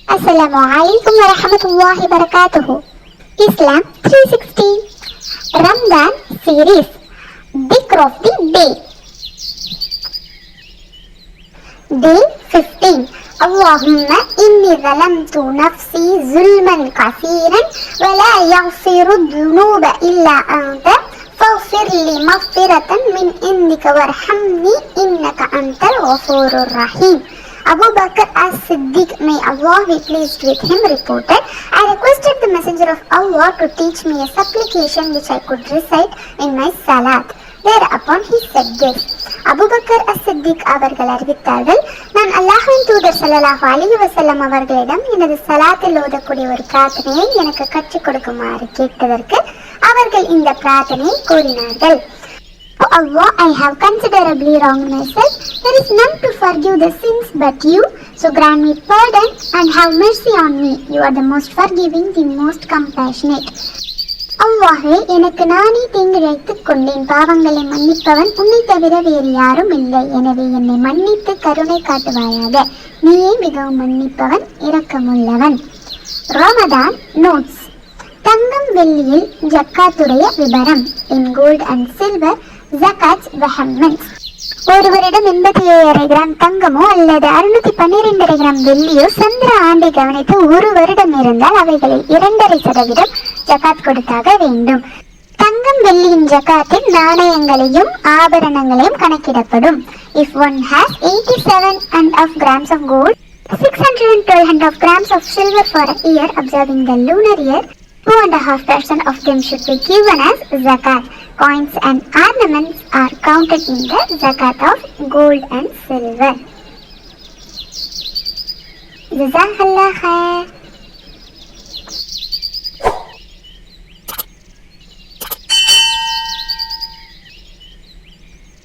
Assalamu alaikum wa rahmatullahi wa barakatuhu. Islam 360 Ramadan series. Dhikr of the day. Day 15. Allahumma inni zalamtu nafsi zulman kathiran wa la yaghfiru dhunuba illa anta faghfir li maghfiratan min indika warhamni innaka antal ghafurur rahim. Abu Bakr as-Siddiq, may Allah be pleased with him, reported, I requested the messenger of Allah to teach me a supplication which I could recite in my salat. Thereupon he said this. Abu Bakr as-Siddiq அவர்கள் அறிவித்தார்கள், நான் அல்லாஹ்வின் தூதர் ஸல்லல்லாஹு அலைஹி வஸல்லம் அவர்களிடம் எனது சலாத்தில் ஓதக்கூடிய ஒரு பிரார்த்தனையை எனக்கு கற்றுக் கொடுக்குமாறு கேட்டதற்கு அவர்கள் இந்த பிரார்த்தனையை கூறினார்கள். O Allah, I have considerably wronged myself. There is none to forgive the sins but you. So grant me pardon and have mercy on me. You are the most forgiving, the most compassionate. அல்லாஹ்வே, எனக்கு நானே தீங்கிழைத்துக் கொண்டேன். பாவங்களை மன்னிப்பவன் உன்னை தவிர வேறு யாரும் இல்லை. எனவே என்னை மன்னித்து கருணை காட்டுவாயாக. நீயே மிகவும் மன்னிப்பவன், இரக்கமுள்ளவன். ரமதான் நோட்ஸ். தங்கம் வெள்ளியில் ஜக்காத்துடைய விபரம். இன் கோல்ட் அண்ட் சில்வர் ஜகாத் வெஹமென்ஸ். ஒருவரிடம் 87.5 கிராம் தங்கமோ அல்லது 612.5 கிராம் வெள்ளியோ சந்திர ஆண்டை கவனித்து ஒரு வருடம் இருந்தால் அவைகளை 2.5% ஜகாத் கொடுத்தாக வேண்டும். தங்கம் வெள்ளியின் ஜகாத்தில் நாணயங்களையும் ஆபரணங்களையும் கணக்கிடப்படும். If one has 87.5 grams of gold, 612.5 grams of silver for a year observing the lunar year, 2.5% of them should be given as zakat. Coins and ornaments are counted in the zakat of gold and silver. Jazakallah khair.